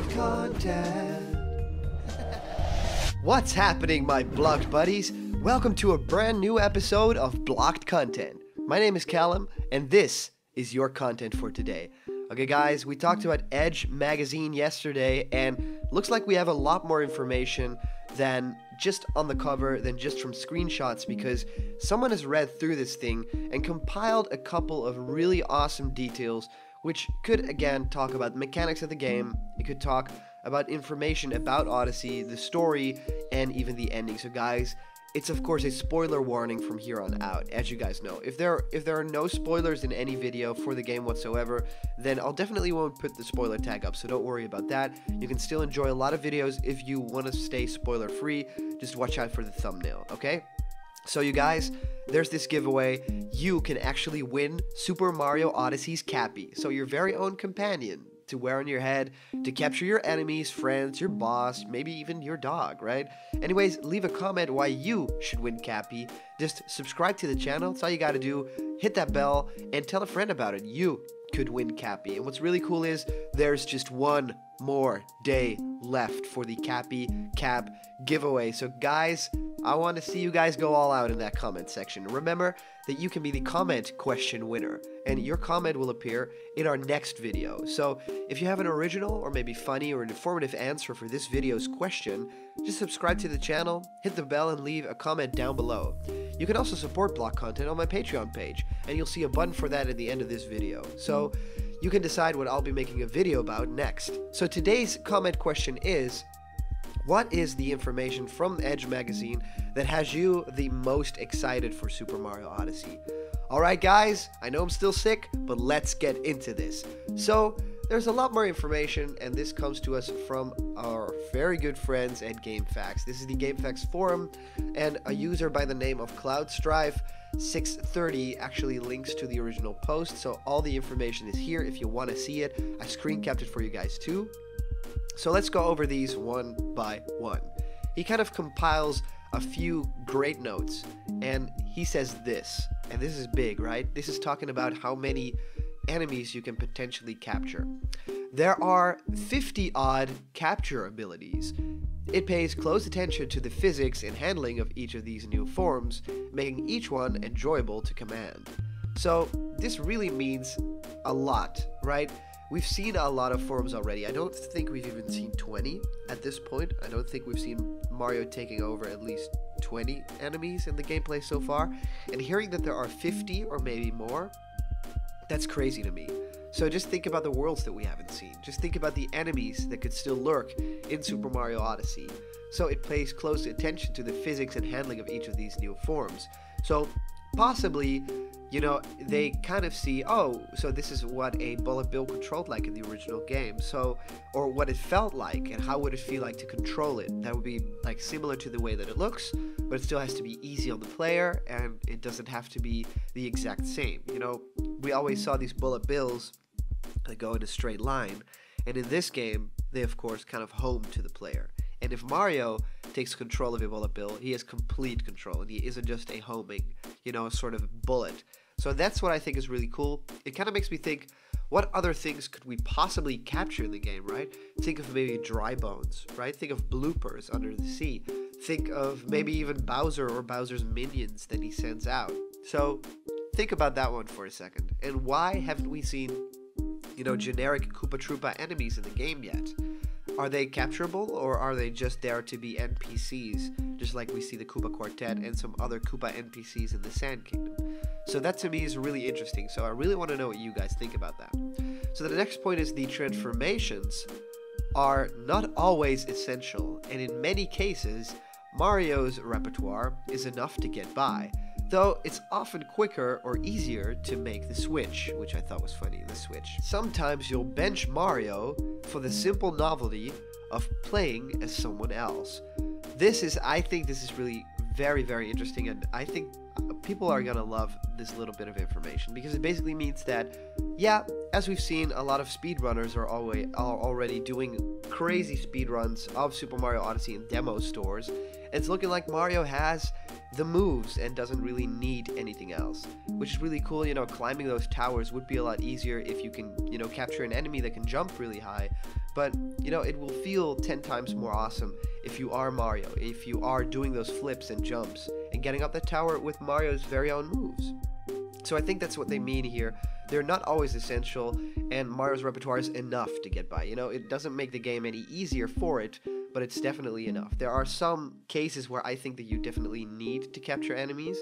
blocked content. What's happening, my blocked buddies? Welcome to a brand new episode of Blocked Content. My name is Callum, and this is your content for today. Okay guys, we talked about Edge magazine yesterday, and looks like we have a lot more information than just on the cover, than just from screenshots, because someone has read through this thing and compiled a couple of really awesome details which could again talk about the mechanics of the game. It could talk about information about Odyssey, the story, and even the ending. So guys, it's of course a spoiler warning from here on out, as you guys know. If there are no spoilers in any video for the game whatsoever, then I'll definitely won't put the spoiler tag up, so don't worry about that. You can still enjoy a lot of videos if you want to stay spoiler free. Just watch out for the thumbnail, okay? So you guys, there's this giveaway. You can actually win Super Mario Odyssey's Cappy, so your very own companion to wear on your head, to capture your enemies, friends, your boss, maybe even your dog, right? Anyways, leave a comment why you should win Cappy. Just subscribe to the channel, that's all you gotta do. Hit that bell, and tell a friend about it. You could win Cappy. And what's really cool is there's just one more day left for the Cappy Cap giveaway. So guys, I want to see you guys go all out in that comment section. Remember that you can be the comment question winner, and your comment will appear in our next video. So if you have an original or maybe funny or an informative answer for this video's question, just subscribe to the channel, hit the bell, and leave a comment down below. You can also support Block Content on my Patreon page, and you'll see a button for that at the end of this video. So you can decide what I'll be making a video about next. So today's comment question is, what is the information from Edge magazine that has you the most excited for Super Mario Odyssey? Alright guys, I know I'm still sick, but let's get into this. So, there's a lot more information, and this comes to us from our very good friends at GameFAQs. This is the GameFAQs forum, and a user by the name of CloudStrife630 actually links to the original post, so all the information is here if you want to see it. I screen capped it for you guys too. So let's go over these one by one. He kind of compiles a few great notes, and he says this, and this is big, right? This is talking about how many enemies you can potentially capture. There are 50 odd capture abilities. It pays close attention to the physics and handling of each of these new forms, making each one enjoyable to command. So this really means a lot, right? We've seen a lot of forms already. I don't think we've even seen 20 at this point. I don't think we've seen Mario taking over at least 20 enemies in the gameplay so far. And hearing that there are 50 or maybe more, that's crazy to me. So just think about the worlds that we haven't seen. Just think about the enemies that could still lurk in Super Mario Odyssey. So it pays close attention to the physics and handling of each of these new forms. So possibly, you know, they kind of see, oh, so this is what a bullet bill controlled like in the original game, so, or what it felt like, and how would it feel like to control it. That would be like similar to the way that it looks, but it still has to be easy on the player, and it doesn't have to be the exact same. You know, we always saw these bullet bills that go in a straight line, and in this game, they of course kind of home to the player. And if Mario takes control of a bullet bill, he has complete control, and he isn't just a homing, you know, sort of bullet. So that's what I think is really cool. It kind of makes me think, what other things could we possibly capture in the game, right? Think of maybe dry bones, right? Think of bloopers under the sea. Think of maybe even Bowser or Bowser's minions that he sends out. So think about that one for a second. And why haven't we seen, you know, generic Koopa Troopa enemies in the game yet? Are they capturable, or are they just there to be NPCs, just like we see the Koopa Quartet and some other Koopa NPCs in the Sand Kingdom? So that to me is really interesting, so I really want to know what you guys think about that. So the next point is the transformations are not always essential, and in many cases, Mario's repertoire is enough to get by, though it's often quicker or easier to make the switch, which I thought was funny, the switch. Sometimes you'll bench Mario for the simple novelty of playing as someone else. I think this is really very, very interesting, and I think people are gonna love this little bit of information, because it basically means that, yeah, as we've seen, a lot of speedrunners are already doing crazy speedruns of Super Mario Odyssey in demo stores. It's looking like Mario has the moves and doesn't really need anything else, which is really cool. You know, climbing those towers would be a lot easier if you can, you know, capture an enemy that can jump really high, but you know, it will feel 10 times more awesome if you are Mario, if you are doing those flips and jumps and getting up that tower with Mario's very own moves. So I think that's what they mean here. They're not always essential, and Mario's repertoire is enough to get by. You know, it doesn't make the game any easier for it, but it's definitely enough. There are some cases where I think that you definitely need to capture enemies.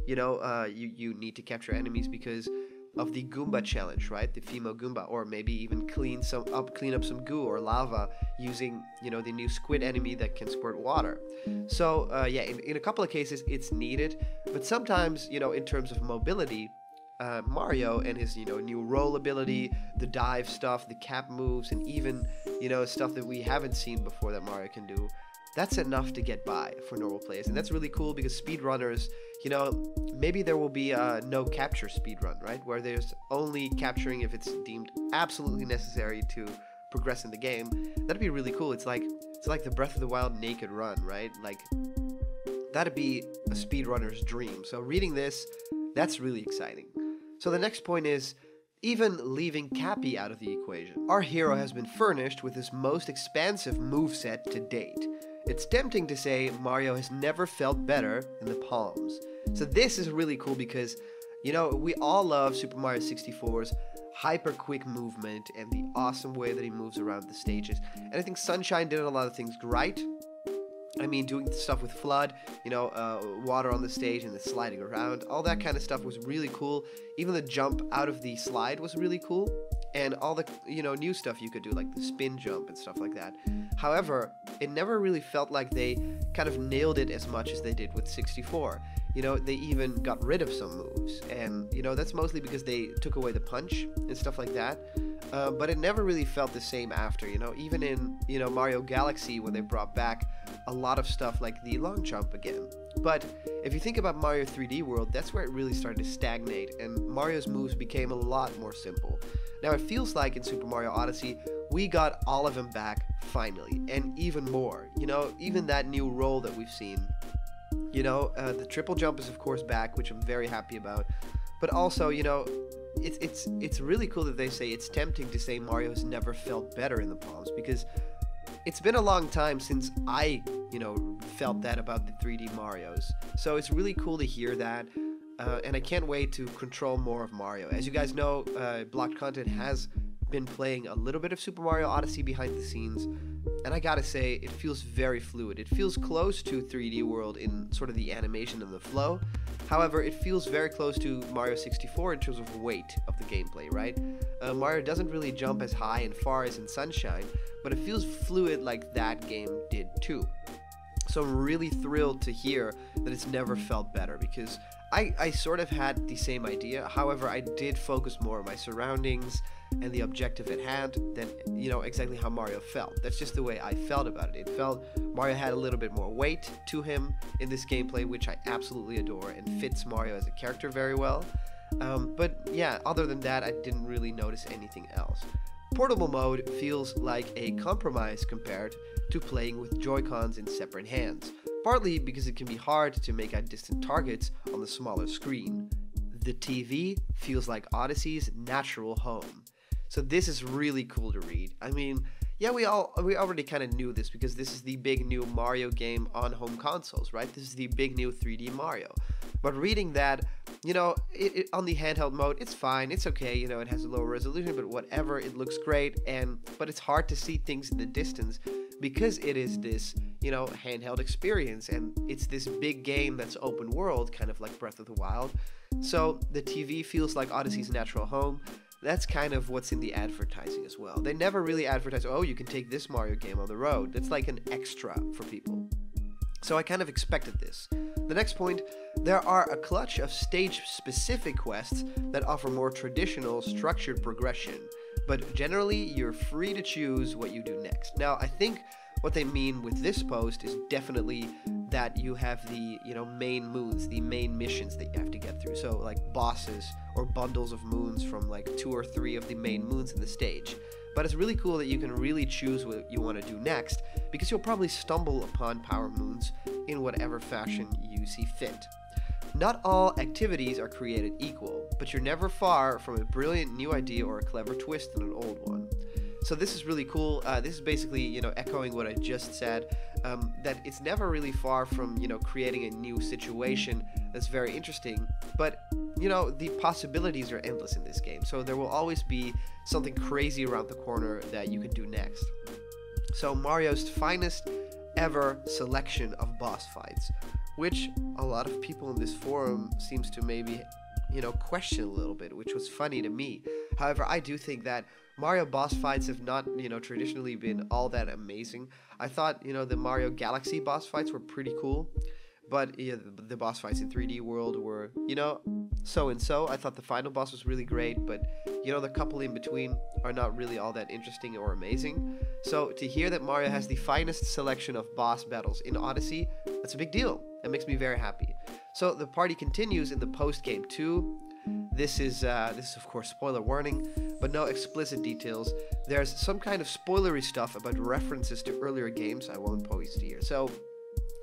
You know, you need to capture enemies because of the Goomba challenge, right? The Fimo Goomba, or maybe even clean up some goo or lava using, you know, the new squid enemy that can squirt water. So yeah, in a couple of cases it's needed, but sometimes, you know, in terms of mobility, Mario and his, you know, new roll ability, the dive stuff, the cap moves, and even, you know, stuff that we haven't seen before that Mario can do, that's enough to get by for normal players. And that's really cool because speedrunners, you know, maybe there will be a no capture speedrun, right? Where there's only capturing if it's deemed absolutely necessary to progress in the game. That'd be really cool. It's like the Breath of the Wild naked run, right? Like, that'd be a speedrunner's dream. So reading this, that's really exciting. So the next point is, even leaving Cappy out of the equation, our hero has been furnished with his most expansive moveset to date. It's tempting to say Mario has never felt better in the palms. So this is really cool because, you know, we all love Super Mario 64's hyper quick movement and the awesome way that he moves around the stages. And I think Sunshine did a lot of things right. I mean, doing stuff with FLUDD, you know, water on the stage and the sliding around, all that kind of stuff was really cool. Even the jump out of the slide was really cool. And all the, you know, new stuff you could do, like the spin jump and stuff like that. However, it never really felt like they kind of nailed it as much as they did with 64. You know, they even got rid of some moves. And, you know, that's mostly because they took away the punch and stuff like that. But it never really felt the same after, you know, even in, you know, Mario Galaxy when they brought back a lot of stuff like the long jump again. But if you think about Mario 3D World, that's where it really started to stagnate and Mario's moves became a lot more simple. Now it feels like in Super Mario Odyssey, we got all of them back finally, and even more. You know, even that new roll that we've seen. You know, the triple jump is of course back, which I'm very happy about. But also, you know, it's really cool that they say it's tempting to say Mario has never felt better in the palms, because it's been a long time since I, you know, felt that about the 3D Marios. So it's really cool to hear that. And I can't wait to control more of Mario. As you guys know, Blocked Content has been playing a little bit of Super Mario Odyssey behind the scenes, and I gotta say, it feels very fluid. It feels close to 3D World in sort of the animation and the flow. However, it feels very close to Mario 64 in terms of weight of the gameplay, right? Mario doesn't really jump as high and far as in Sunshine, but it feels fluid like that game did too. So I'm really thrilled to hear that it's never felt better, because I sort of had the same idea. However, I did focus more on my surroundings and the objective at hand than, you know, exactly how Mario felt. That's just the way I felt about it. It felt Mario had a little bit more weight to him in this gameplay, which I absolutely adore and fits Mario as a character very well. But yeah, other than that, I didn't really notice anything else. Portable mode feels like a compromise compared to playing with Joy-Cons in separate hands, partly because it can be hard to make out distant targets on the smaller screen. The TV feels like Odyssey's natural home. So this is really cool to read. I mean, yeah, we already kind of knew this because this is the big new Mario game on home consoles, right? This is the big new 3D Mario. But reading that, you know, on the handheld mode, it's fine, it's okay, you know, it has a lower resolution, but whatever, it looks great, but it's hard to see things in the distance because it is this, you know, handheld experience, and it's this big game that's open world, kind of like Breath of the Wild. So the TV feels like Odyssey's natural home. That's kind of what's in the advertising as well. They never really advertise, oh, you can take this Mario game on the road. That's like an extra for people. So I kind of expected this. The next point, there are a clutch of stage-specific quests that offer more traditional, structured progression, but generally you're free to choose what you do next. Now, I think what they mean with this post is definitely that you have the, you know, main moons, the main missions that you have to get through. So like bosses or bundles of moons from like 2 or 3 of the main moons in the stage. But it's really cool that you can really choose what you want to do next, because you'll probably stumble upon power moons in whatever fashion you see fit. Not all activities are created equal, but you're never far from a brilliant new idea or a clever twist in an old one. So this is really cool. This is basically, you know, echoing what I just said, that it's never really far from, you know, creating a new situation that's very interesting, but, you know, the possibilities are endless in this game. So there will always be something crazy around the corner that you can do next. So Mario's finest ever selection of boss fights, which a lot of people in this forum seems to maybe, you know, question a little bit, which was funny to me. However, I do think that Mario boss fights have not, you know, traditionally been all that amazing. I thought, you know, the Mario Galaxy boss fights were pretty cool, but yeah, the boss fights in 3D World were, you know, so and so. I thought the final boss was really great, but, you know, the couple in between are not really all that interesting or amazing. So to hear that Mario has the finest selection of boss battles in Odyssey, that's a big deal. That makes me very happy. So the party continues in the post-game too. This is of course spoiler warning, but no explicit details. There's some kind of spoilery stuff about references to earlier games I won't post here. So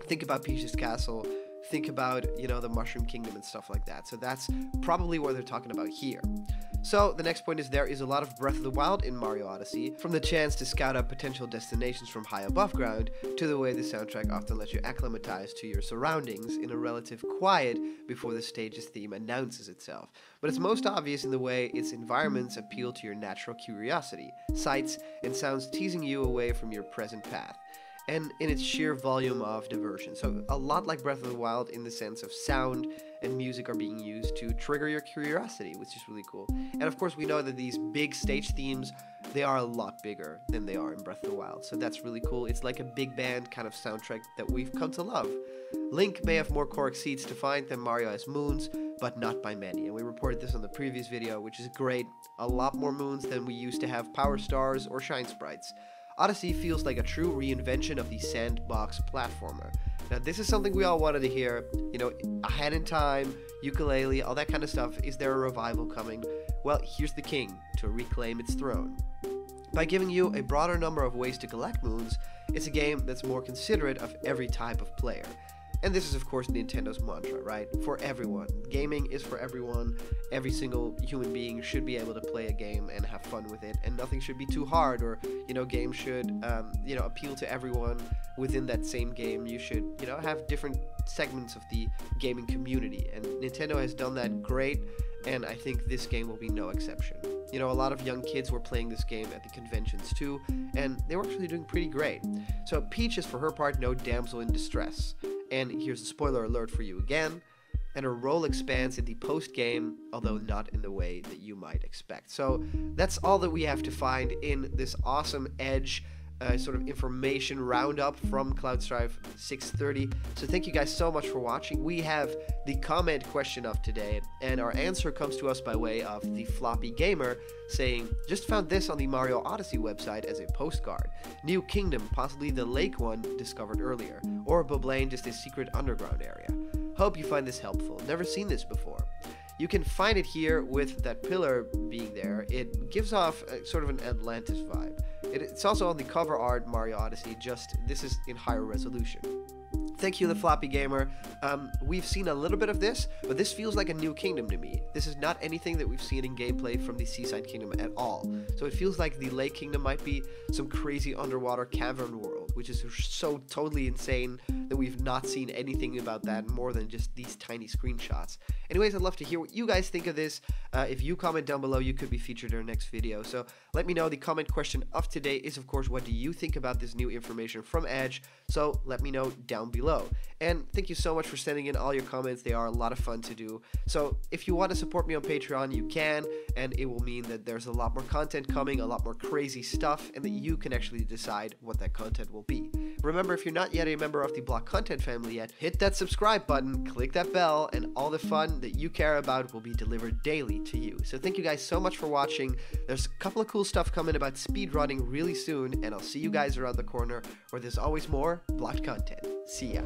think about Peach's Castle, think about, you know, the Mushroom Kingdom and stuff like that. So that's probably what they're talking about here. So the next point is there is a lot of Breath of the Wild in Mario Odyssey, from the chance to scout out potential destinations from high above ground, to the way the soundtrack often lets you acclimatize to your surroundings in a relative quiet before the stage's theme announces itself. But it's most obvious in the way its environments appeal to your natural curiosity, sights and sounds teasing you away from your present path, and in its sheer volume of diversion. So a lot like Breath of the Wild in the sense of sound and music are being used to trigger your curiosity, which is really cool. And of course we know that these big stage themes, they are a lot bigger than they are in Breath of the Wild, so that's really cool. It's like a big band kind of soundtrack that we've come to love. Link may have more Korok seeds to find than Mario has moons, but not by many, and we reported this on the previous video, which is great. A lot more moons than we used to have Power Stars or Shine Sprites. Odyssey feels like a true reinvention of the sandbox platformer. Now this is something we all wanted to hear, you know, ahead in time, ukulele, all that kind of stuff. Is there a revival coming? Well, here's the king to reclaim its throne. By giving you a broader number of ways to collect moons, it's a game that's more considerate of every type of player. And this is of course Nintendo's mantra, right? For everyone. Gaming is for everyone. Every single human being should be able to play a game and have fun with it, and nothing should be too hard, or, you know, games should, you know, appeal to everyone within that same game. You should, you know, have different segments of the gaming community, and Nintendo has done that great, and I think this game will be no exception. You know, a lot of young kids were playing this game at the conventions too, and they were actually doing pretty great. So Peach is for her part no damsel in distress. And here's a spoiler alert for you again, and her role expands in the post-game, although not in the way that you might expect. So that's all that we have to find in this awesome Edge sort of information roundup from Cloudstrife 630. So thank you guys so much for watching. We have the comment question of today, and our answer comes to us by way of the Floppy Gamer saying, just found this on the Mario Odyssey website as a postcard. New Kingdom, possibly the lake one discovered earlier, or Boblane, just a secret underground area. Hope you find this helpful. Never seen this before. You can find it here with that pillar being there. It gives off sort of an Atlantis vibe. It's also on the cover art Mario Odyssey, just this is in higher resolution. Thank you, the Floppy Gamer. We've seen a little bit of this, but this feels like a new kingdom to me. This is not anything that we've seen in gameplay from the Seaside Kingdom at all. So it feels like the Lake Kingdom might be some crazy underwater cavern world, which is so totally insane that we've not seen anything about that more than just these tiny screenshots. Anyways, I'd love to hear what you guys think of this. If you comment down below, you could be featured in our next video. So let me know. The comment question of today is, of course, what do you think about this new information from Edge? So let me know down below. And thank you so much for sending in all your comments. They are a lot of fun to do. So if you want to support me on Patreon, you can, and it will mean that there's a lot more content coming, a lot more crazy stuff, and that you can actually decide what that content will be. Remember, if you're not yet a member of the Block Content family yet, hit that subscribe button, click that bell, and all the fun that you care about will be delivered daily to you. So thank you guys so much for watching. There's a couple of cool stuff coming about speedrunning really soon, and I'll see you guys around the corner where there's always more Blocked content. See ya.